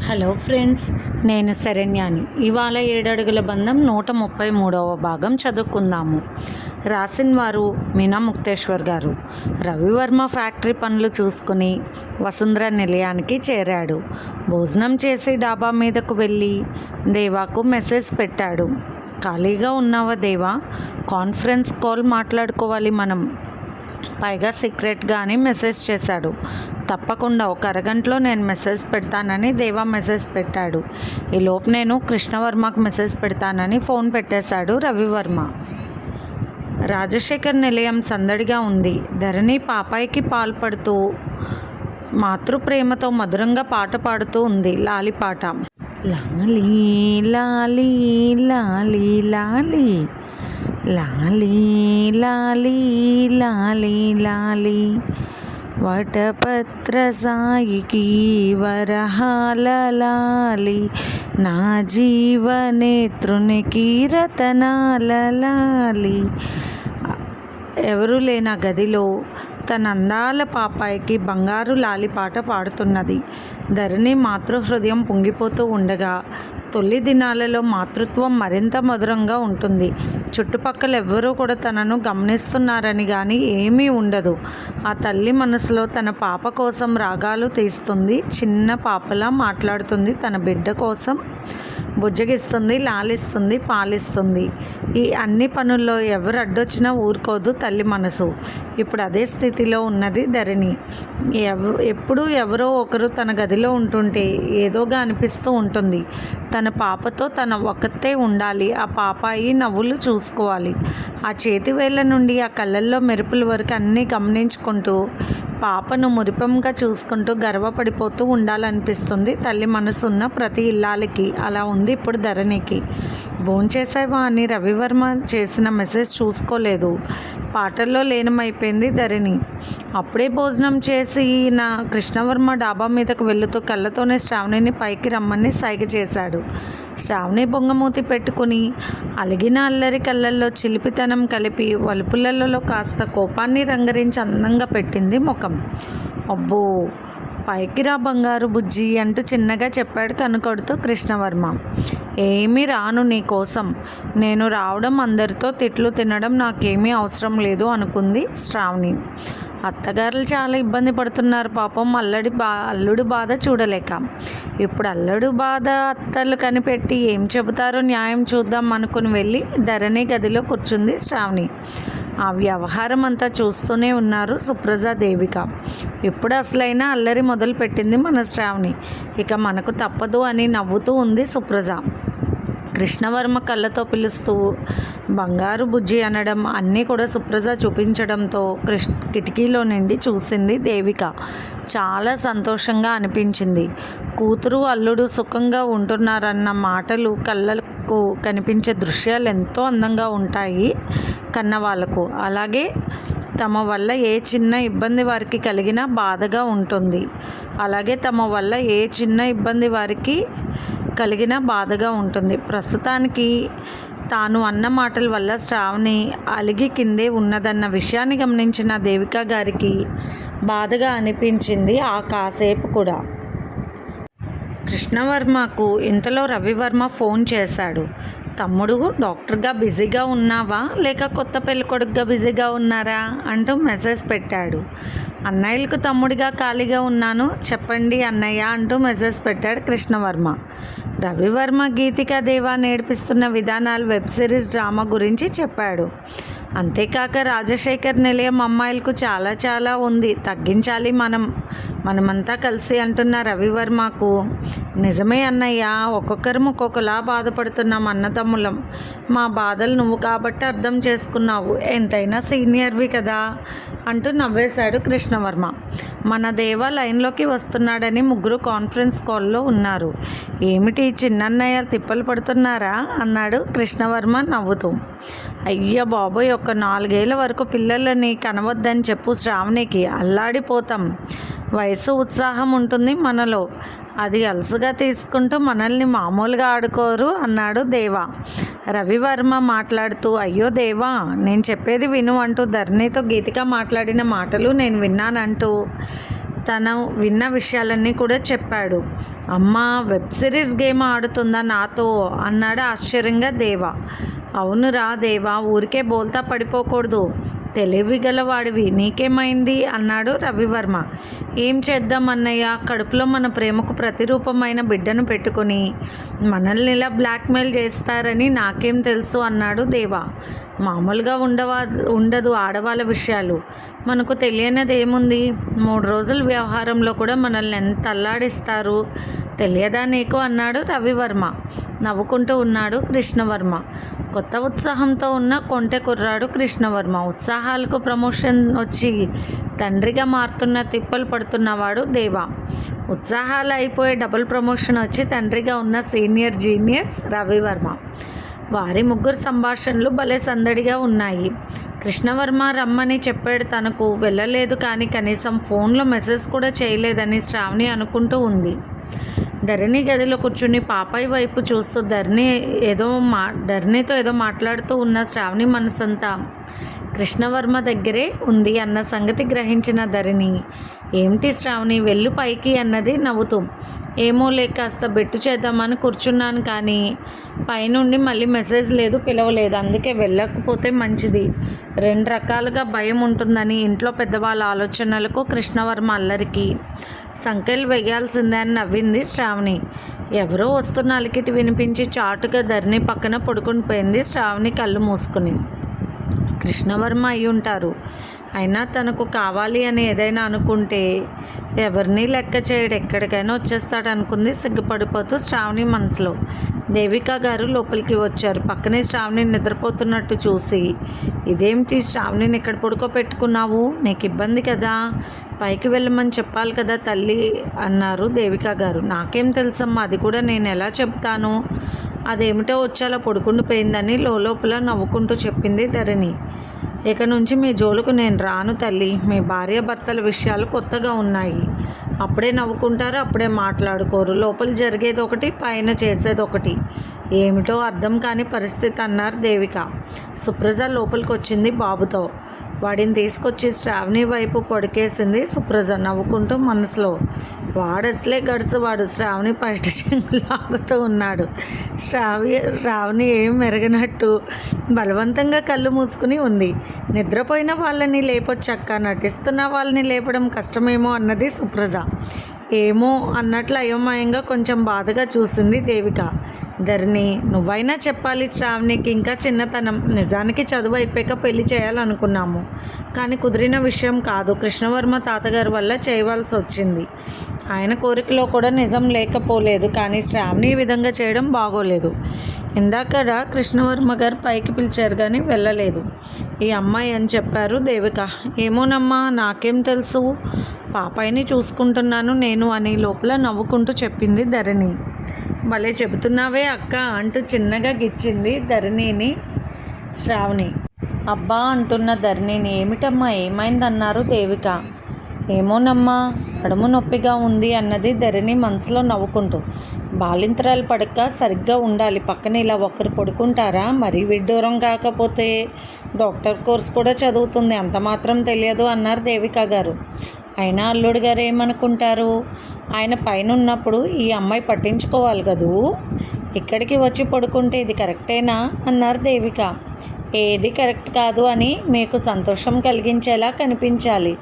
Hello friends, నేను శరణ్యాని. ఇవాళ 7 అడుగుల బంధం 133వ భాగం చదువుకుందాము. రాసిన వారు మీనా ముక్తేశ్వర్ గారు. రవివర్మ ఫ్యాక్టరీ పనులు చూసుకుని వసుంధర నిలయానికి చేరాడు. భోజనం చేసి డాబా మీదకు వెళ్ళి దేవాకు మెసేజ్ పెట్టాడు. ఖాళీగా ఉన్నావా దేవా? కాన్ఫరెన్స్ కాల్ మాట్లాడుకోవాలి మనం. పైగా సీక్రెట్గాని మెసేజ్ చేశాడు. తప్పకుండా ఒక అరగంటలో నేను మెసేజ్ పెడతానని దేవా మెసేజ్ పెట్టాడు. ఈలోపు నేను కృష్ణవర్మకు మెసేజ్ పెడతానని ఫోన్ పెట్టేశాడు రవివర్మ. రాజశేఖర్ నిలయం సందడిగా ఉంది. ధరణి పాపాయికి పాల్పడుతూ మాతృప్రేమతో మధురంగా పాట పాడుతూ ఉంది. లాలిపాట. లాలీ లాలీ లాలీ లాలీ లాలీ లాలీ లాలీ లాలీ వటపత్ర సాయికి వరహాల లాలి నా జీవనేత్రునికి రతనాల లాలి. ఎవరూ లేని గదిలో తన అందాల పాపాయికి బంగారు లాలి పాట పాడుతున్నది. ధరణి మాతృహృదయం పొంగిపోతూ ఉండగా తొలి దినాలలో మాతృత్వం మరింత మధురంగా ఉంటుంది. చుట్టుపక్కల ఎవ్వరూ కూడా తనను గమనిస్తున్నారని కానీ ఏమీ ఉండదు. ఆ తల్లి మనసులో తన పాప కోసం రాగాలు తీస్తుంది. చిన్న పాపలా మాట్లాడుతుంది. తన బిడ్డ కోసం బుజ్జగిస్తుంది, లాలిస్తుంది, పాలిస్తుంది. ఈ అన్ని పనుల్లో ఎవరు అడ్డొచ్చినా ఊరుకోదు తల్లి మనసు. ఇప్పుడు అదే స్థితిలో ఉన్నది ధరణి. ఎప్పుడు ఎవరో ఒకరు తన గదిలో ఉంటుంటే ఏదోగా అనిపిస్తూ ఉంటుంది. తన పాపతో తన ఒక్కతే ఉండాలి. ఆ పాపాయి నవ్వులు చూసుకోవాలి. ఆ చేతి వేళ్ళ నుండి ఆ కళ్ళల్లో మెరుపుల వరకు అన్నీ గమనించుకుంటూ పాపను మురిపంగా చూసుకుంటూ గర్వపడిపోతూ ఉండాలనిపిస్తుంది తల్లి మనసు ఉన్న ప్రతి ఇల్లాలికి. అలా ఉంది ఇప్పుడు ధరణికి. భోంచేసావా అని రవివర్మ చేసిన మెసేజ్ చూసుకోలేదు. పాటల్లో లీనమైపోయింది ధరణి. అప్పుడే భోజనం చేసి నా కృష్ణవర్మ డాబా మీదకు వెళుతూ కళ్ళతోనే శ్రావణిని పైకి రమ్మని సైగ చేశాడు. శ్రావణి బొంగమూతి పెట్టుకుని అలిగిన అల్లరి కళ్ళల్లో చిలిపితనం కలిపి వలుపులలో కాస్త కోపాన్ని రంగరించి అందంగా పెట్టింది ముఖం. అబ్బో, పైకి రా బంగారు బుజ్జి అంటూ చిన్నగా చెప్పాడు కనుకొడుతూ కృష్ణవర్మ. ఏమీ రాను నీ కోసం. నేను రావడం, అందరితో తిట్లు తినడం నాకేమీ అవసరం లేదు అనుకుంది శ్రావణి. అత్తగారులు చాలా ఇబ్బంది పడుతున్నారు పాపం. అల్లుడు బాధ చూడలేక. ఇప్పుడు అల్లుడు బాధ అత్తలు కనిపెట్టి ఏం చెబుతారో న్యాయం చూద్దాం అనుకుని వెళ్ళి ధరణి గదిలో కూర్చుంది శ్రావణి. ఆ వ్యవహారం అంతా చూస్తూనే ఉన్నారు సుప్రజ, దేవిక. ఇప్పుడు అసలైన అల్లరి మొదలు పెట్టింది మన శ్రావణి. ఇక మనకు తప్పదు అని నవ్వుతూ ఉంది సుప్రజ. కృష్ణవర్మ కళ్ళతో పిలుస్తూ బంగారు బుజ్జి అనడం అన్నీ కూడా సుప్రజ చూపించడంతో కిటికీలో నుండి చూసింది దేవిక. చాలా సంతోషంగా అనిపించింది. కూతురు అల్లుడు సుఖంగా ఉంటున్నారన్న మాటలు, కళ్ళకు కనిపించే దృశ్యాలు ఎంతో అందంగా ఉంటాయి కన్నవాళ్ళకు. అలాగే తమ వల్ల ఏ చిన్న ఇబ్బంది వారికి కలిగినా బాధగా ఉంటుంది. అలాగే తమ వల్ల ఏ చిన్న ఇబ్బంది వారికి కలిగిన బాధగా ఉంటుంది. ప్రస్తుతానికి తాను అన్న మాటల వల్ల శ్రావణి అలిగి కిందే ఉన్నదన్న విషయాన్ని గమనించిన దేవిక గారికి బాధగా అనిపించింది ఆ కాసేపు కూడా. కృష్ణవర్మకు ఇంతలో రవివర్మ ఫోన్ చేశాడు. తమ్ముడు, డాక్టర్గా బిజీగా ఉన్నావా లేక కొత్త పెళ్ళికొడుకుగా బిజీగా ఉన్నారా అంటూ మెసేజ్ పెట్టాడు. అన్నయ్యలకు తమ్ముడిగా ఖాళీగా ఉన్నాను, చెప్పండి అన్నయ్య అంటూ మెసేజ్ పెట్టాడు కృష్ణవర్మ. రవివర్మ గీతికా దేవా నేర్పిస్తున్న విధానాలు, వెబ్ సిరీస్, డ్రామా గురించి చెప్పాడు. అంతేకాక రాజశేఖర్ నిలయం అమ్మాయిలకు చాలా చాలా ఉంది, తగ్గించాలి మనమంతా కలిసి అంటున్న రవివర్మకు. నిజమే అన్నయ్య, ఒక్కొక్కరం ఒక్కొక్కలా బాధపడుతున్నాం అన్నదమ్ములం. మా బాధలు నువ్వు కాబట్టి అర్థం చేసుకున్నావు, ఎంతైనా సీనియర్వి కదా అంటూ నవ్వేశాడు కృష్ణవర్మ. మన దేవా లైన్లోకి వస్తున్నాడని ముగ్గురు కాన్ఫరెన్స్ కాల్లో ఉన్నారు. ఏమిటి చిన్నన్నయ్య తిప్పలు పడుతున్నారా అన్నాడు కృష్ణవర్మ నవ్వుతూ. అయ్య బాబోయ్, ఒక 4 ఏళ్ల వరకు పిల్లలని కనవద్దని చెప్పు శ్రావణికి, అల్లాడిపోతాం. వయసు ఉత్సాహం ఉంటుంది మనలో, అది అలసుగా తీసుకుంటూ మనల్ని మామూలుగా ఆడుకోరు అన్నాడు దేవా. రవివర్మ మాట్లాడుతూ, అయ్యో దేవా, నేను చెప్పేది విను అంటూ ధరణితో గీతిక మాట్లాడిన మాటలు నేను విన్నానంటూ తను విన్న విషయాలన్నీ కూడా చెప్పాడు. అమ్మ వెబ్ సిరీస్ గేమ్ ఆడుతుందా నాతో అన్నాడు ఆశ్చర్యంగా దేవ. అవునురా దేవా, ఊరికే బోల్తా పడిపోకూడదు, తెలివి గలవాడివి, నీకేమైంది అన్నాడు రవివర్మ. ఏం చేద్దాం అన్నయ్య, కడుపులో మన ప్రేమకు ప్రతిరూపమైన బిడ్డను పెట్టుకుని మనల్ని ఇలా బ్లాక్మెయిల్ చేస్తారని నాకేం తెలుసు అన్నాడు దేవా. మామూలుగా ఉండదు ఆడవాళ్ళ విషయాలు, మనకు తెలియనిది ఏముంది, 3 రోజుల వ్యవహారంలో కూడా మనల్ని ఎంత అల్లాడిస్తారు, తెలియదా నీకు అన్నాడు రవివర్మ. నవ్వుకుంటూ ఉన్నాడు కృష్ణవర్మ. కొత్త ఉత్సాహంతో ఉన్న కొంటె కుర్రాడు కృష్ణవర్మ. ఉత్సాహాలకు ప్రమోషన్ వచ్చి తండ్రిగా మారుతున్న తిప్పలు పడుతున్నవాడు దేవా. ఉత్సాహాలు అయిపోయి డబుల్ ప్రమోషన్ వచ్చి తండ్రిగా ఉన్న సీనియర్ జీనియస్ రవివర్మ. వారి ముగ్గురు సంభాషణలు భలే సందడిగా ఉన్నాయి. కృష్ణవర్మ రమ్మని చెప్పాడు, తనకు వెళ్ళలేదు, కానీ కనీసం ఫోన్లో మెసేజ్ కూడా చేయలేదని శ్రావణి అనుకుంటూ ఉంది. ధరణి గదిలో కూర్చుని పాపాయి వైపు చూస్తూ ధరణితో ఏదో మాట్లాడుతూ ఉన్న శ్రావణి మనసంతా కృష్ణవర్మ దగ్గరే ఉంది అన్న సంగతి గ్రహించిన ధరణి, ఏమిటి శ్రావణి వెళ్ళు పైకి అన్నది నవ్వుతూ. ఏమో కాస్త బెట్టు చేద్దామని కూర్చున్నాను, కానీ పైనుండి మళ్ళీ మెసేజ్ లేదు, పిలవలేదు, అందుకే వెళ్ళకపోతే మంచిది. 2 రకాలుగా భయం ఉంటుందని ఇంట్లో పెద్దవాళ్ళ ఆలోచనలకు కృష్ణవర్మ అల్లరికి సంకెళ్ళు వేయాల్సిందే అని నవ్వింది శ్రావణి. ఎవరో వస్తున్న అలికిటి వినిపించి చాటుగా ధరణి పక్కన పడుకుని పోయింది శ్రావణి కళ్ళు మూసుకుని. కృష్ణవర్మ అయి ఉంటారు. అయినా తనకు కావాలి అని ఏదైనా అనుకుంటే ఎవరిని లెక్క చేయడు, ఎక్కడికైనా వచ్చేస్తాడు అనుకుంది సిగ్గుపడిపోతూ శ్రావణి మనసులో. దేవిక గారు లోపలికి వచ్చారు. పక్కనే శ్రావణి నిద్రపోతున్నట్టు చూసి, ఇదేమిటి శ్రావణిని ఇక్కడ పడుకోబెట్టుకున్నావు, నీకు ఇబ్బంది కదా, పైకి వెళ్ళమని చెప్పాలి కదా తల్లి అన్నారు దేవిక గారు. నాకేం తెలుసమ్మా, అది కూడా నేను ఎలా చెబుతాను, అదేమిటో వచ్చేలా పడుకుండిపోయిందని లోపల నవ్వుకుంటూ చెప్పింది ధరణి. ఇక నుంచి మీ జోలుకు నేను రాను తల్లి, మీ భార్యాభర్తల విషయాలు కొత్తగా ఉన్నాయి, అప్పుడే నవ్వుకుంటారు, అప్పుడే మాట్లాడుకోరు, లోపల జరిగేది ఒకటి, పైన చేసేది ఒకటి, ఏమిటో అర్థం కాని పరిస్థితి అన్నారు దేవిక. సుప్రజ లోపలికి వచ్చింది బాబుతో. వాడిని తీసుకొచ్చి శ్రావణి వైపు పడుకేసింది సుప్రజ నవ్వుకుంటూ మనసులో. వాడసలే గడుసువాడు, శ్రావణి బయట చెంగు లాగుతూ ఉన్నాడు. శ్రావణి ఏం మెరగనట్టు బలవంతంగా కళ్ళు మూసుకుని ఉంది. నిద్రపోయిన వాళ్ళని లేపొచ్చక్క, నటిస్తున్న వాళ్ళని లేపడం కష్టమేమో అన్నది సుప్రజ. ఏమో అన్నట్లు అయోమయంగా కొంచెం బాధగా చూసింది దేవిక. ధరణి, నువ్వైనా చెప్పాలి శ్రావణికి ఇంకా చిన్నతనం, నిజానికి చదువు అయిపోయాక పెళ్లి చేయాలనుకున్నాము, కానీ కుదిరిన విషయం కాదు, కృష్ణవర్మ తాతగారి వల్ల చేయవలసి వచ్చింది. ఆయన కోరికలో కూడా నిజం లేకపోలేదు, కానీ శ్రావణి ఈ విధంగా చేయడం బాగోలేదు. ఇందాక కృష్ణవర్మ గారు పైకి పిలిచారు కానీ వెళ్ళలేదు. ఈ అమ్మాయి అని చెప్పారు దేవిక. ఏమోనమ్మా, నాకేం తెలుసు, పాపాయిని చూసుకుంటున్నాను నేను అని లోపల నవ్వుకుంటూ చెప్పింది ధరణి. భలే చెబుతున్నావే అక్క అంటూ చిన్నగా గిచ్చింది ధరణిని శ్రావణి. అబ్బా అంటున్న ధరణిని, ఏమిటమ్మా ఏమైందన్నారు దేవిక. ఏమోనమ్మా, నడుము నొప్పిగా ఉంది అన్నది ధరణి మనసులో నవ్వుకుంటూ. బాలింతరాలు పడక సరిగ్గా ఉండాలి, పక్కన ఇలా ఒకరు పడుకుంటారా, మరీ విడ్డూరం కాకపోతే డాక్టర్ కోర్స్ కూడా చదువుతుంది, అంత మాత్రం తెలియదు అన్నారు దేవిక గారు. అయినా అల్లుడు గారు ఏమనుకుంటారు, ఆయన పైన ఉన్నప్పుడు ఈ అమ్మాయి పట్టించుకోవాలి కదూ, ఇక్కడికి వచ్చి పడుకుంటే ఇది కరెక్టేనా అన్నారు దేవిక. ఏది కరెక్ట్ కాదు అని మీకు సంతోషం కలిగించేలా కనిపించాలి,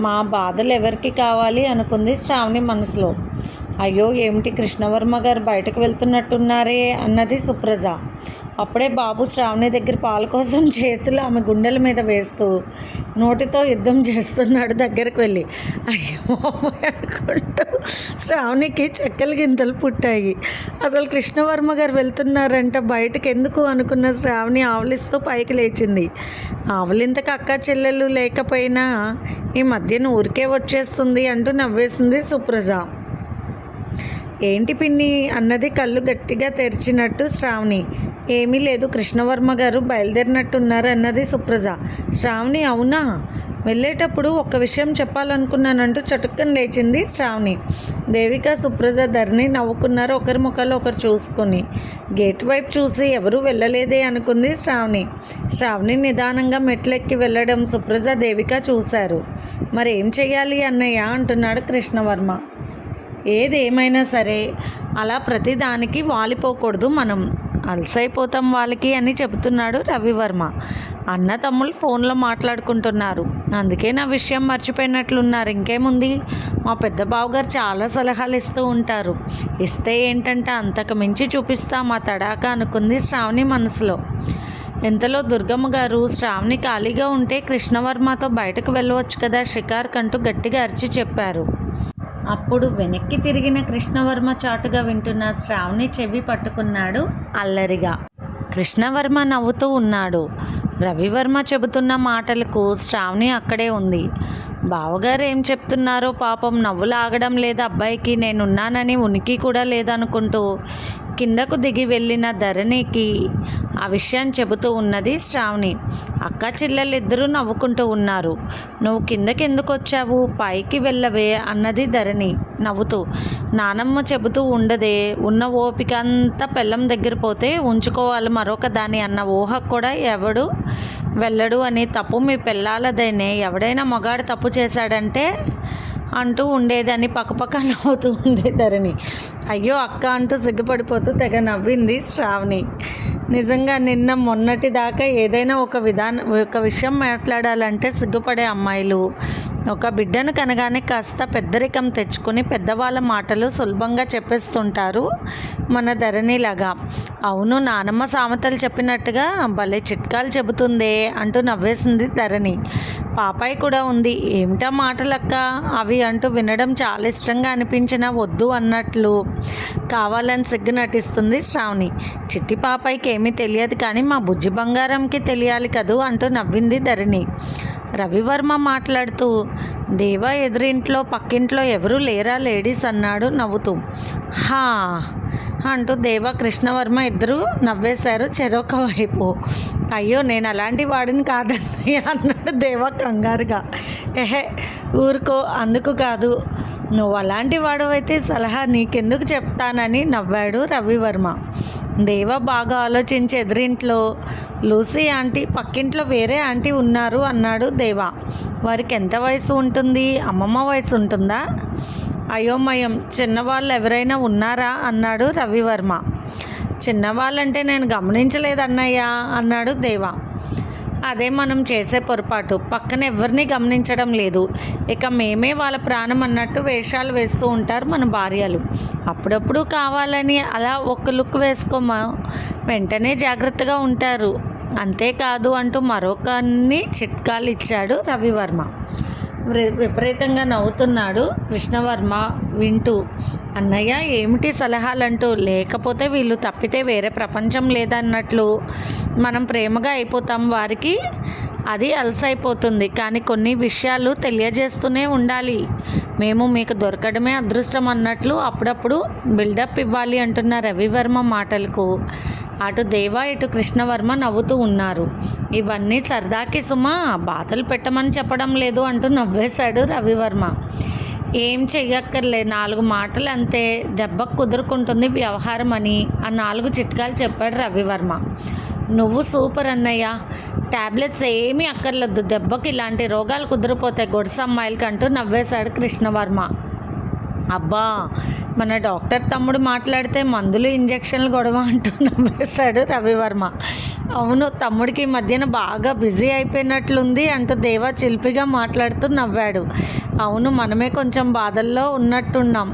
మా బాధలు ఎవరికి కావాలి అనుకుంది శ్రావణి మనసులో. అయ్యో ఏమిటి కృష్ణవర్మ గారు బయటకు వెళ్తున్నట్టున్నారే అన్నది సుప్రజ. అప్పుడే బాబు శ్రావణి దగ్గర పాల కోసం చేతులు ఆమె గుండెల మీద వేస్తూ నోటితో యుద్ధం చేస్తున్నాడు దగ్గరికి వెళ్ళి. అయ్యో అనుకుంటూ శ్రావణికి చెక్కలు గింతలు పుట్టాయి. అసలు కృష్ణవర్మ గారు వెళ్తున్నారంట, బయటకు ఎందుకు అనుకున్న శ్రావణి ఆవలిస్తూ పైకి లేచింది. ఆవలింతకు అక్క చెల్లెలు లేకపోయినా ఈ మధ్యన ఊరికే వచ్చేస్తుంది అంటూ నవ్వేసింది సుప్రజ. ఏంటి పిన్ని అన్నది కళ్ళు గట్టిగా తెరిచినట్టు శ్రావణి. ఏమీ లేదు, కృష్ణవర్మ గారు బయలుదేరినట్టున్నారు అన్నది సుప్రజ. శ్రావణి అవునా, వెళ్ళేటప్పుడు ఒక్క విషయం చెప్పాలనుకున్నానంటూ చటుక్కని లేచింది శ్రావణి. దేవిక సుప్రజ ధరణి నవ్వుకున్నారు ఒకరి ముఖాలు ఒకరు చూసుకొని. గేట్ వైపు చూసి ఎవరూ వెళ్ళలేదే అనుకుంది శ్రావణి. శ్రావణి నిదానంగా మెట్లెక్కి వెళ్ళడం సుప్రజ దేవిక చూశారు. మరి ఏం చెయ్యాలి అన్నయ్య అంటున్నాడు కృష్ణవర్మ. ఏదేమైనా సరే అలా ప్రతిదానికి వాలిపోకూడదు, మనం అలసైపోతాం వాళ్ళకి అని చెబుతున్నాడు రవివర్మ. అన్న తమ్ముళ్ళు ఫోన్లో మాట్లాడుకుంటున్నారు, అందుకే నా విషయం మర్చిపోయినట్లున్నారు. ఇంకేముంది, మా పెద్ద బావగారు చాలా సలహాలు ఇస్తూ ఉంటారు, ఇస్తే ఏంటంటే అంతకు మించి చూపిస్తా మా తడాక అనుకుంది శ్రావణి మనసులో. ఇంతలో దుర్గమ్మ గారు శ్రావణి ఖాళీగా ఉంటే కృష్ణవర్మతో బయటకు వెళ్ళవచ్చు కదా షికార్కంటూ గట్టిగా అరిచి చెప్పారు. అప్పుడు వెనక్కి తిరిగిన కృష్ణవర్మ చాటుగా వింటున్న శ్రావణి చెవి పట్టుకున్నాడు అల్లరిగా. కృష్ణవర్మ నవ్వుతూ ఉన్నాడు. రవివర్మ చెబుతున్న మాటలకు శ్రావణి అక్కడే ఉంది. బావగారు ఏం చెప్తున్నారో పాపం, నవ్వులు ఆగడం లేదు అబ్బాయికి, నేనున్నానని ఉనికి కూడా లేదనుకుంటూ కిందకు దిగి వెళ్ళిన ధరణికి ఆ విషయాన్ని చెబుతూ ఉన్నది శ్రావణి. అక్క చెల్లెలిద్దరూ నవ్వుకుంటూ ఉన్నారు. నువ్వు కిందకి ఎందుకు వచ్చావు, పైకి వెళ్ళవే అన్నది ధరణి నవ్వుతూ. నానమ్మ చెబుతూ ఉండదే, ఉన్న ఓపిక అంతా పెళ్ళం దగ్గర పోతే ఉంచుకోవాలి మరొక దాని అన్న ఊహకు కూడా ఎవడు వెళ్ళడు అని. తప్పు మీ పెళ్ళాలదైనే, ఎవడైనా మగాడు తప్పు చేశాడంటే అంటూ ఉండేదని పక్కపక్క నవ్వుతూ ఉంది ధరణి. అయ్యో అక్క అంటూ సిగ్గుపడిపోతూ తెగ నవ్వింది శ్రావణి. నిజంగా నిన్న మొన్నటి దాకా ఏదైనా ఒక విషయం మాట్లాడాలంటే సిగ్గుపడే అమ్మాయిలు ఒక బిడ్డను కనగానే కాస్త పెద్దరికం తెచ్చుకొని పెద్దవాళ్ళ మాటలు సులభంగా చెప్పేస్తుంటారు మన ధరణిలాగా. అవును, నానమ్మ సామెతలు చెప్పినట్టుగా భలే చిట్కాలు చెబుతుందే అంటూ నవ్వేసింది ధరణి. పాపాయి కూడా ఉంది. ఏమిటా మాటలక్క అవి అంటూ వినడం చాలా ఇష్టంగా అనిపించిన వద్దు అన్నట్లు కావాలని సిగ్గు నటిస్తుంది శ్రావణి. చిట్టి పాపాయికి ఏమీ తెలియదు కానీ మా బుజ్జి బంగారంకి తెలియాలి కదూ అంటూ నవ్వింది ధరణి. రవివర్మ మాట్లాడుతూ, దేవా ఎదురింట్లో పక్కింట్లో ఎవరూ లేరా లేడీస్ అన్నాడు నవ్వుతూ. హా అంటూ దేవా కృష్ణవర్మ ఇద్దరూ నవ్వేశారు చెరొక వైపు. అయ్యో నేను అలాంటి వాడిని కాదన్నయ్య అన్నాడు దేవా కంగారుగా. ఎహే ఊరుకో, అందుకు కాదు, నువ్వు అలాంటి వాడవైతే సలహా నీకెందుకు చెప్తానని నవ్వాడు రవివర్మ. దేవ బాగా ఆలోచించి ఎదురింట్లో లూసీ ఆంటీ, పక్కింట్లో వేరే ఆంటీ ఉన్నారు అన్నాడు దేవా. వారికి ఎంత వయసు ఉంటుంది, అమ్మమ్మ వయసు ఉంటుందా? అయోమయం, చిన్నవాళ్ళు ఎవరైనా ఉన్నారా అన్నాడు రవివర్మ. చిన్నవాళ్ళంటే నేను గమనించలేదన్నయ్యా అన్నాడు దేవా. అదే మనం చేసే పొరపాటు, పక్కన ఎవరిని గమనించడం లేదు, ఇక మేమే వాళ్ళ ప్రాణం అన్నట్టు వేషాలు వేస్తూ ఉంటారు మన భార్యలు. అప్పుడప్పుడు కావాలని అలా ఒక లుక్ వేసుకోమా వెంటనే జాగ్రత్తగా ఉంటారు, అంతేకాదు అంటూ మరొకన్ని చిట్కాలు ఇచ్చాడు రవివర్మ. విపరీతంగా నవ్వుతున్నాడు కృష్ణవర్మ వింటూ. అన్నయ్య ఏమిటి సలహాలంటూ. లేకపోతే వీళ్ళు తప్పితే వేరే ప్రపంచం లేదన్నట్లు మనం ప్రేమగా అయిపోతాం, వారికి అది అలసైపోతుంది. కానీ కొన్ని విషయాలు తెలియజేస్తూనే ఉండాలి, మేము మీకు దొరకడమే అదృష్టం అన్నట్లు అప్పుడప్పుడు బిల్డప్ ఇవ్వాలి అంటున్న రవివర్మ మాటలకు అటు దేవా ఇటు కృష్ణవర్మ నవ్వుతూ ఉన్నారు. ఇవన్నీ సరదాకి సుమా, బాధలు పెట్టమని చెప్పడం లేదు అంటూ నవ్వేశాడు రవివర్మ. ఏం చెయ్యక్కర్లే, 4 మాటలు అంతే, దెబ్బకు కుదురుకుంటుంది వ్యవహారం అని ఆ 4 చిట్కాలు చెప్పాడు రవివర్మ. నువ్వు సూపర్ అన్నయ్య, ట్యాబ్లెట్స్ ఏమీ అక్కర్లేదు, దెబ్బకి ఇలాంటి రోగాలు కుదిరిపోతాయి గొడుసమ్మాయిలకి అంటూ నవ్వేశాడు కృష్ణవర్మ. అబ్బా, మన డాక్టర్ తమ్ముడు మాట్లాడితే మందులు ఇంజక్షన్లు గొడవ అంటూ నవ్వేశాడు రవివర్మ. అవును, తమ్ముడికి మధ్యన బాగా బిజీ అయిపోయినట్లుంది అంటూ దేవా చిలిపిగా మాట్లాడుతూ నవ్వాడు. అవును, మనమే కొంచెం బాధల్లో ఉన్నట్టున్నాం,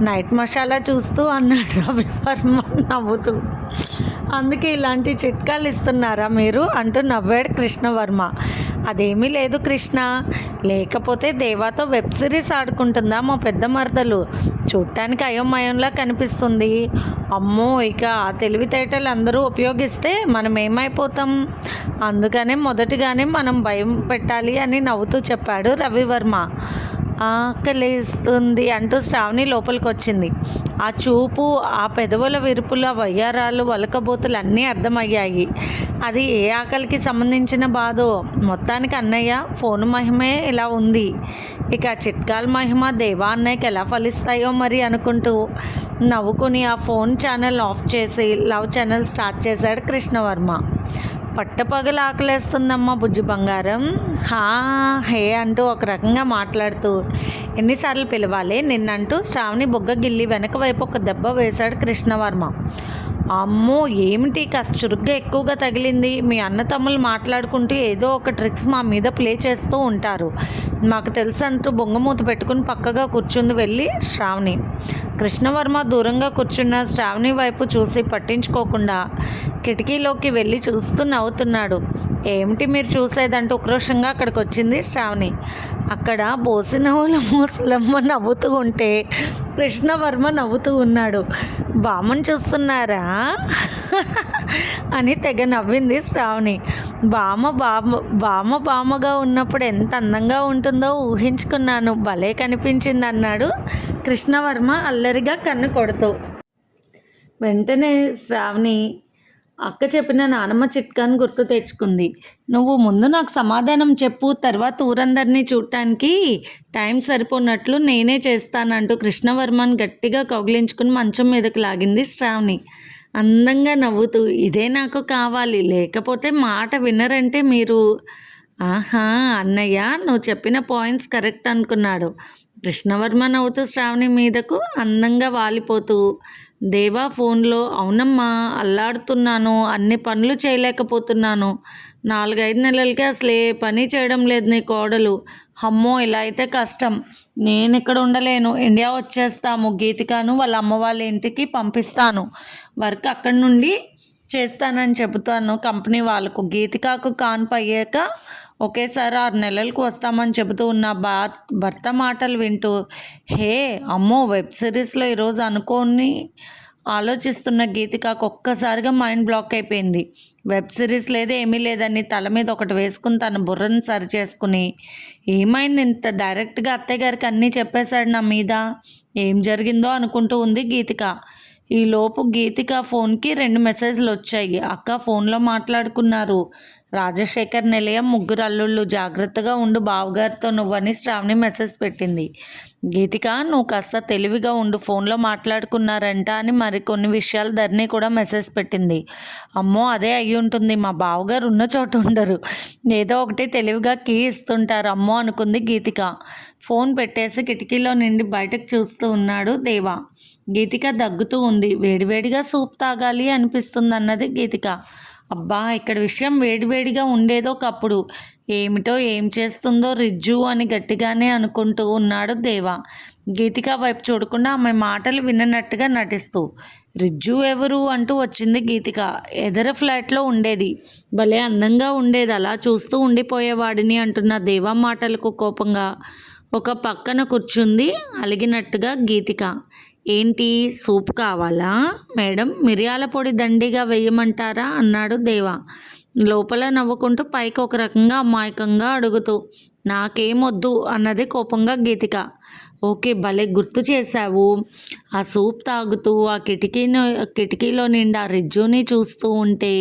నైట్ మసాలా చూస్తూ అన్నాడు రవివర్మ నవ్వుతూ. అందుకే ఇలాంటి చిట్కాలు ఇస్తున్నారా మీరు అంటూ నవ్వాడు కృష్ణవర్మ. అదేమీ లేదు కృష్ణ, లేకపోతే దేవాతో వెబ్ సిరీస్ ఆడుకుంటుందా మా పెద్ద మరదలు, చూడటానికి అయోమయంలా కనిపిస్తుంది. అమ్మో, ఇక ఆ తెలివితేటలు అందరూ ఉపయోగిస్తే మనం ఏమైపోతాం, అందుకనే మొదటిగానే మనం భయం పెట్టాలి అని నవ్వుతూ చెప్పాడు రవివర్మ. ఆకలేస్తుంది అంటూ శ్రావణి లోపలికి వచ్చింది. ఆ చూపు, ఆ పెదవుల విరుపుల వయ్యారాలు, వలకబోతులు అన్నీ అర్థమయ్యాయి. అది ఏ ఆకలికి సంబంధించిన బాధో. మొత్తానికి అన్నయ్య ఫోను మహిమే ఇలా ఉంది. ఇక చిట్కాల మహిమ దేవా అన్నయ్యకి ఎలా ఫలిస్తాయో మరి అనుకుంటూ నవ్వుకుని ఆ ఫోన్ ఛానల్ ఆఫ్ చేసి లవ్ ఛానల్ స్టార్ట్ చేశాడు కృష్ణవర్మ. పట్టపగలు ఆకలేస్తుందమ్మా బుజ్జి బంగారం, హా హే అంటూ ఒక రకంగా మాట్లాడుతూ ఎన్నిసార్లు పిలవాలి నిన్నంటూ శ్రావణి బొగ్గ గిల్లి వెనక వైపు ఒక దెబ్బ వేశాడు కృష్ణవర్మ. అమ్మో ఏమిటి కాస్త చురుగ్గా ఎక్కువగా తగిలింది. మీ అన్న తమ్ముళ్ళు మాట్లాడుకుంటూ ఏదో ఒక ట్రిక్స్ మా మీద ప్లే చేస్తూ ఉంటారు, మాకు తెలుసు అంటూ బొంగమూత పెట్టుకుని పక్కగా కూర్చుంది వెళ్ళి శ్రావణి. కృష్ణవర్మ దూరంగా కూర్చున్న శ్రావణి వైపు చూసి పట్టించుకోకుండా కిటికీలోకి వెళ్ళి చూస్తూ నవ్వుతున్నాడు. ఏమిటి మీరు చూసేదంటూ ఉక్రోషంగా అక్కడికి వచ్చింది శ్రావణి. అక్కడ బోసినవ్వుల ముసలమ్మ నవ్వుతూ ఉంటే కృష్ణవర్మ నవ్వుతూ ఉన్నాడు. బామ్మని చూస్తున్నారా అని తెగ నవ్వింది శ్రావణి. బామ్మగా ఉన్నప్పుడు ఎంత అందంగా ఉంటుందో ఊహించుకున్నాను, భలే కనిపించింది అన్నాడు కృష్ణవర్మ అల్లరిగా కన్ను కొడుతూ. వెంటనే శ్రావణి అక్క చెప్పిన నానమ్మ చిట్కాను గుర్తు తెచ్చుకుంది. నువ్వు ముందు నాకు సమాధానం చెప్పు, తర్వాత ఊరందరినీ చూడటానికి టైం సరిపోనట్లు నేనే చేస్తానంటూ కృష్ణవర్మని గట్టిగా కౌగిలించుకుని మంచం మీదకి లాగింది శ్రావణి అందంగా నవ్వుతూ. ఇదే నాకు కావాలి, లేకపోతే మాట వినరంటే మీరు. ఆహా అన్నయ్య, నువ్వు చెప్పిన పాయింట్స్ కరెక్ట్ అనుకున్నాడు కృష్ణవర్మ నవ్వుతూ శ్రావణి మీదకు అందంగా వాలిపోతూ. దేవా ఫోన్లో అవునమ్మా అల్లాడుతున్నాను, అన్ని పనులు చేయలేకపోతున్నాను, 4-5 నెలలకే అసలు ఏ పని చేయడం లేదు నీ కోడలు. అమ్మో ఇలా అయితే కష్టం, నేను ఇక్కడ ఉండలేను, ఇండియా వచ్చేస్తాము, గీతికాను వాళ్ళ అమ్మ వాళ్ళ ఇంటికి పంపిస్తాను, వర్క్ అక్కడి నుండి చేస్తానని చెబుతాను కంపెనీ వాళ్ళకు. గీతికాకు కాన్పు అయ్యాక ఒకేసారి 6 నెలలకు వస్తామని చెబుతూ ఉన్న భర్త మాటలు వింటూ హే అమ్మో వెబ్ సిరీస్లో ఈరోజు అనుకోని ఆలోచిస్తున్న గీతికాకు ఒక్కసారిగా మైండ్ బ్లాక్ అయిపోయింది. వెబ్ సిరీస్ లేదు ఏమీ లేదని తల మీద ఒకటి వేసుకుని తన బుర్రను సరి చేసుకుని ఏమైంది ఇంత డైరెక్ట్గా అత్తయ్య గారికి అన్నీ చెప్పేశాడు నా మీద, ఏం జరిగిందో అనుకుంటూ ఉంది గీతిక. ఈలోపు గీతిక ఫోన్కి 2 మెసేజ్లు వచ్చాయి. అక్క ఫోన్లో మాట్లాడుకున్నారు, రాజశేఖర్ నిలయం 3 అల్లుళ్ళు, జాగ్రత్తగా ఉండు బావగారితో నువ్వని శ్రావణి మెసేజ్ పెట్టింది. గీతిక నువ్వు కాస్త తెలివిగా ఉండు, ఫోన్లో మాట్లాడుకున్నారంట అని మరికొన్ని విషయాలు ధరణి కూడా మెసేజ్ పెట్టింది. అమ్మో అదే అయ్యి ఉంటుంది, మా బావగారు ఉన్న చోట ఉండరు, ఏదో ఒకటి తెలివిగా కీ ఇస్తుంటారు అమ్మో అనుకుంది గీతిక. ఫోన్ పెట్టేసి కిటికీలో నుండి బయటకు చూస్తూ ఉన్నాడు దేవా. గీతిక దగ్గుతూ ఉంది. వేడివేడిగా సూప్ తాగాలి అనిపిస్తుంది అన్నది గీతిక. అబ్బా ఇక్కడ విషయం వేడివేడిగా ఉండేదో కప్పుడు, ఏమిటో ఏం చేస్తుందో రిజ్జు అని గట్టిగానే అనుకుంటూ ఉన్నాడు దేవా. గీతిక వైపు చూడకుండా ఆమె మాటలు విన్నట్టుగా నటిస్తూ. రిజ్జు ఎవరు అంటూ వచ్చింది గీతిక. ఎదర ఫ్లాట్లో ఉండేది, భలే అందంగా ఉండేది, అలా చూస్తూ ఉండిపోయేవాడిని అంటున్న దేవా మాటలకు కోపంగా ఒక పక్కన కూర్చుంది అలిగినట్టుగా గీతిక. ఏంటి సూప్ కావాలా మేడం, మిరియాల పొడి దండిగా వేయమంటారా అన్నాడు దేవా లోపల నవ్వుకుంటూ, పైకి ఒక రకంగా అమాయకంగా అడుగుతూ. నాకేమొద్దు అన్నది కోపంగా గీతిక. ఓకే భలే గుర్తు చేశావు. ఆ సూప్ తాగుతూ ఆ కిటికీలో నిండా రిజ్జుని చూస్తూ ఉంటే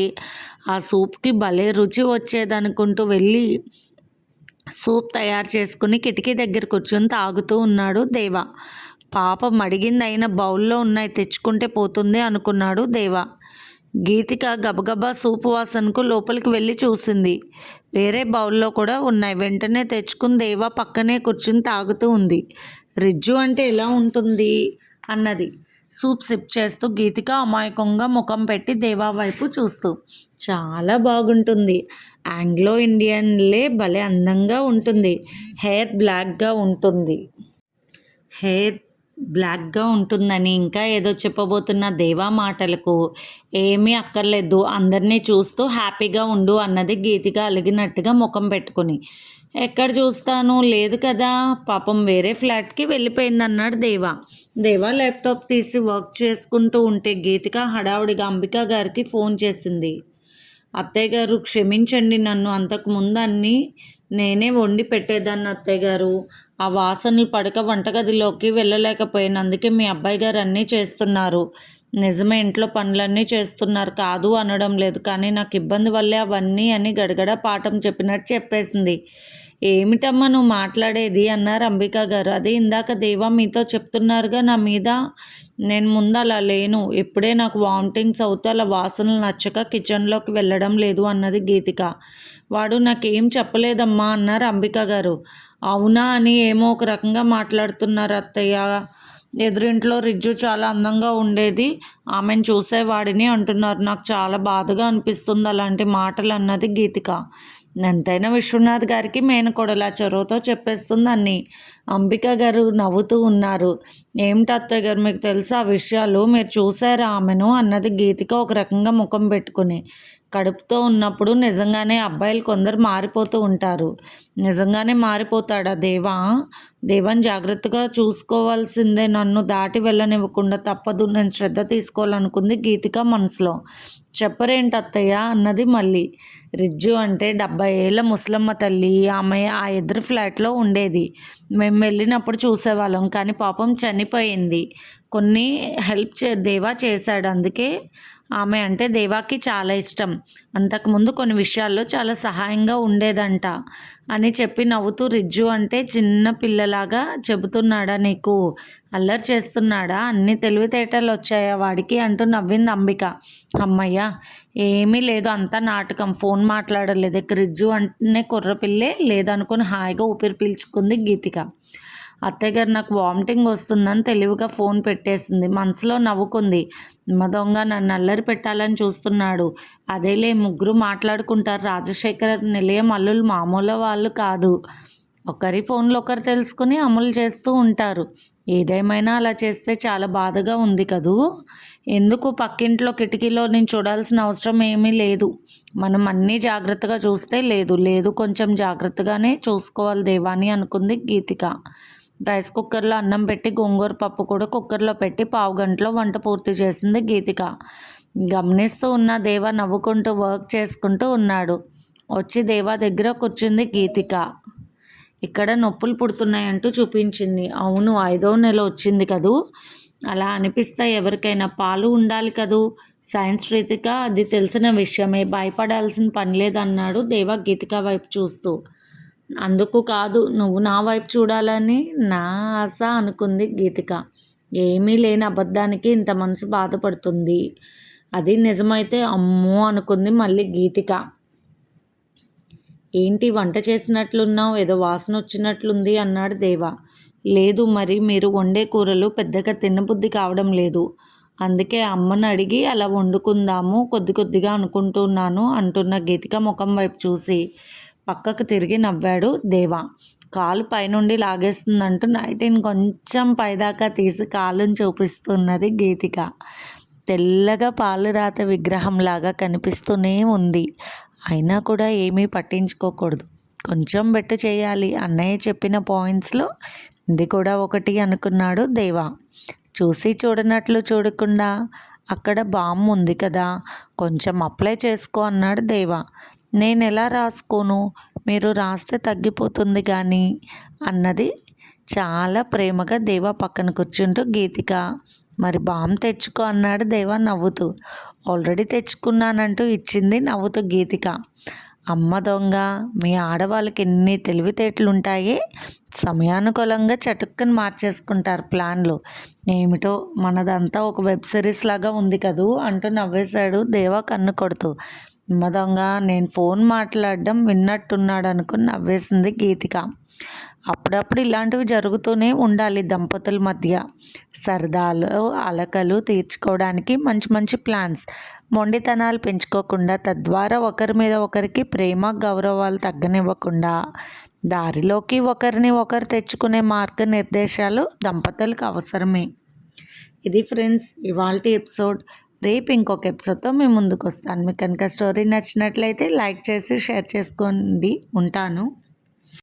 ఆ సూప్కి భలే రుచి వచ్చేదనుకుంటూ వెళ్ళి సూప్ తయారు చేసుకుని కిటికీ దగ్గర కూర్చొని తాగుతూ ఉన్నాడు దేవా. పాపం అడిగింది అయిన బౌల్లో ఉన్నాయి, తెచ్చుకుంటే పోతుంది అనుకున్నాడు దేవా. గీతిక గబగబా సూపు వాసనకు లోపలికి వెళ్ళి చూసింది. వేరే బౌల్లో కూడా ఉన్నాయి, వెంటనే తెచ్చుకుని దేవా పక్కనే కూర్చుని తాగుతూ ఉంది. రిజ్జు అంటే ఎలా ఉంటుంది అన్నది సూప్ సిప్ చేస్తూ గీతిక అమాయకంగా ముఖం పెట్టి దేవా వైపు చూస్తూ. చాలా బాగుంటుంది, ఆంగ్లో ఇండియన్లే భలే అందంగా ఉంటుంది, హెయిర్ బ్లాక్గా ఉంటుందని ఇంకా ఏదో చెప్పబోతున్న దేవా మాటలకు ఏమీ అక్కర్లేదు, అందరినీ చూస్తూ హ్యాపీగా ఉండు అన్నది గీతిక అలిగినట్టుగా ముఖం పెట్టుకుని. ఎక్కడ చూస్తాను లేదు కదా, పాపం వేరే ఫ్లాట్కి వెళ్ళిపోయిందన్నాడు దేవా. దేవా ల్యాప్టాప్ తీసి వర్క్ చేసుకుంటూ ఉంటే గీతిక హడావుడిగా అంబికా గారికి ఫోన్ చేసింది. అత్తయ్య గారు క్షమించండి, నన్ను అంతకుముందు అన్నీ నేనే వండి పెట్టేదాన్ని అత్తయ్య గారు, ఆ వాసనలు పడక వంటగదిలోకి వెళ్ళలేకపోయాను. అందుకే మీ అబ్బాయి గారు అన్నీ చేస్తున్నారు. నిజమే, ఇంట్లో పనులన్నీ చేస్తున్నారు, కాదు అనడం లేదు. కానీ నాకు ఇబ్బంది వల్లే అవన్నీ అని గడగడ పాఠం చెప్పినట్టు చెప్పేసింది. ఏమిటమ్మా నువ్వు మాట్లాడేది అన్నారు అంబిక గారు. అదే ఇందాక దేవా మీతో చెప్తున్నారుగా నా మీద. నేను ముందు అలా లేను. ఇప్పుడే నాకు వామిటింగ్స్ అవుతూ అలా వాసనలు నచ్చక కిచెన్లోకి వెళ్ళడం లేదు అన్నది గీతిక. వాడు నాకేం చెప్పలేదమ్మా అన్నారు అంబిక గారు. అవునా అని ఏమో ఒక రకంగా మాట్లాడుతున్నారు అత్తయ్య. ఎదురింట్లో రిజ్జు చాలా అందంగా ఉండేది, ఆమెను చూసేవాడిని అంటున్నారు. నాకు చాలా బాధగా అనిపిస్తుంది అలాంటి మాటలు అన్నది గీతిక. ఎంతైనా విశ్వనాథ్ గారికి మేనకోడలా చొరవతో చెప్పేస్తుంది అన్నీ. అంబిక గారు నవ్వుతూ ఉన్నారు. ఏమిటి అత్తయ్య గారు, మీకు తెలుసా ఆ విషయాలు, మీరు చూసారా ఆమెను అన్నది గీతిక ఒక రకంగా ముఖం పెట్టుకుని. కడుపుతో ఉన్నప్పుడు నిజంగానే అబ్బాయిలు కొందరు మారిపోతూ ఉంటారు. నిజంగానే మారిపోతాడా దేవా? దేవాన్ని జాగ్రత్తగా చూసుకోవాల్సిందే, నన్ను దాటి వెళ్ళనివ్వకుండా. తప్పదు, నేను శ్రద్ధ తీసుకోవాలనుకుంది గీతిక మనసులో. చెప్పరేంటి అత్తయ్య అన్నది మళ్ళీ. రిజ్జు అంటే 70 ఏళ్ళ ముసలమ్మ తల్లి. ఆమె ఆ ఎదురు ఫ్లాట్లో ఉండేది. మేము వెళ్ళినప్పుడు చూసేవాళ్ళం. కానీ పాపం చనిపోయింది. కొన్ని హెల్ప్ దేవా చేశాడు. అందుకే ఆమె అంటే దేవాకి చాలా ఇష్టం. అంతకుముందు కొన్ని విషయాల్లో చాలా సహాయంగా ఉండేదంట అని చెప్పి నవ్వుతూ, రిజ్జు అంటే చిన్న పిల్లలాగా చెబుతున్నాడా నీకు? అల్లరి చేస్తున్నాడా? అన్ని తెలివితేటలు వచ్చాయా వాడికి అంటూ నవ్వింది అంబిక. అమ్మయ్య, ఏమీ లేదు, అంతా నాటకం. ఫోన్ మాట్లాడలేదు. ఇక రిజ్జు అంటేనే కుర్రపిల్లే లేదనుకుని హాయిగా ఊపిరి పీల్చుకుంది గీతిక. అత్తయ్య గారు నాకు వామిటింగ్ వస్తుందని తెలివిగా ఫోన్ పెట్టేసింది. మనసులో నవ్వుకుంది. దొంగ నన్ను అల్లరి పెట్టాలని చూస్తున్నాడు. అదేలే, ముగ్గురు మాట్లాడుకుంటారు. రాజశేఖర నిలయం అల్లులు మామూలు వాళ్ళు కాదు. ఒకరి ఫోన్లో ఒకరు తెలుసుకుని అమలు చేస్తూ ఉంటారు. ఏదేమైనా అలా చేస్తే చాలా బాధగా ఉంది కదూ. ఎందుకు, పక్కింట్లో కిటికీలో నేను చూడాల్సిన అవసరం ఏమీ లేదు. మనం అన్నీ జాగ్రత్తగా చూస్తే లేదు కొంచెం జాగ్రత్తగానే చూసుకోవాలి దేవాని అనుకుంది గీతిక. రైస్ కుక్కర్లో అన్నం పెట్టి గోంగూర పప్పు కూడా కుక్కర్లో పెట్టి 15 గంటలో వంట పూర్తి చేసింది గీతిక. గమనిస్తూ ఉన్న దేవా నవ్వుకుంటూ వర్క్ చేసుకుంటూ ఉన్నాడు. వచ్చి దేవా దగ్గర కూర్చుంది గీతిక. ఇక్కడ నొప్పులు పుడుతున్నాయంటూ చూపించింది. అవును, 5వ నెల వచ్చింది కదూ, అలా అనిపిస్తాయి ఎవరికైనా. పాలు ఉండాలి కదూ. సైన్స్ రీతిగా అది తెలిసిన విషయమే, భయపడాల్సిన పని లేదన్నాడు దేవా గీతిక వైపు చూస్తూ. అందుకు కాదు, నువ్వు నా వైపు చూడాలని నా ఆశ అనుకుంది గీతిక. ఏమీ లేని అబద్ధానికి ఇంత మనసు బాధపడుతుంది. అది నిజమైతే అమ్మో అనుకుంది మళ్ళీ గీతిక. ఏంటి వంట చేసినట్లున్నావు, ఏదో వాసన వచ్చినట్లుంది అన్నాడు దేవా. లేదు, మరి మీరు వండే కూరలు పెద్దగా తినబుద్ధి కావడం లేదు. అందుకే అమ్మని అడిగి అలా వండుకుందాము కొద్ది కొద్దిగా అనుకుంటున్నాను అంటున్న గీతిక ముఖం వైపు చూసి పక్కకు తిరిగి నవ్వాడు దేవా. కాలు పైనుండి లాగేస్తుందంటూ నైటీని కొంచెం పైదాకా తీసి కాలుని చూపిస్తున్నది గీతిక. తెల్లగా పాలురాత విగ్రహంలాగా కనిపిస్తూనే ఉంది. అయినా కూడా ఏమీ పట్టించుకోకూడదు, కొంచెం బెట్టు చేయాలి. అన్నయ్య చెప్పిన పాయింట్స్లో ఇది కూడా ఒకటి అనుకున్నాడు దేవా. చూసి చూడనట్లు చూడకుండా, అక్కడ బామ్ ఉంది కదా, కొంచెం అప్లై చేసుకో అన్నాడు దేవా. నేను ఎలా రాసుకోను, మీరు రాస్తే తగ్గిపోతుంది కానీ అన్నది చాలా ప్రేమగా దేవా పక్కన కూర్చుంటూ గీతిక. మరి బామ్ తెచ్చుకో అన్నాడు దేవా నవ్వుతూ. ఆల్రెడీ తెచ్చుకున్నానంటూ ఇచ్చింది నవ్వుతూ గీతిక. అమ్మ దొంగ, మీ ఆడవాళ్ళకి ఎన్ని తెలివితేటలుంటాయే, సమయానుకూలంగా చటుక్కని మార్చేసుకుంటారు ప్లాన్లు. ఏమిటో మనదంతా ఒక వెబ్ సిరీస్ లాగా ఉంది కదూ అంటూ నవ్వేశాడు దేవా కన్ను కొడుతూ. అమ్మ దొంగ, నేను ఫోన్ మాట్లాడడం విన్నట్టున్నాడు అనుకుని నవ్వేసింది గీతిక. అప్పుడప్పుడు ఇలాంటివి జరుగుతూనే ఉండాలి దంపతుల మధ్య. సరదాలు అలకలు తీర్చుకోవడానికి మంచి మంచి ప్లాన్స్, మొండితనాలు పెంచుకోకుండా, తద్వారా ఒకరి మీద ఒకరికి ప్రేమ గౌరవాలు తగ్గనివ్వకుండా దారిలోకి ఒకరిని ఒకరు తెచ్చుకునే మార్గనిర్దేశాలు దంపతులకు అవసరమే. ఇది ఫ్రెండ్స్ ఇవాల్టి ఎపిసోడ్. రేపు ఇంకొక ఎపిసోడ్తో మేము ముందుకు వస్తాను. మీకు కనుక స్టోరీ నచ్చినట్లయితే లైక్ చేసి షేర్ చేసుకోండి. ఉంటాను.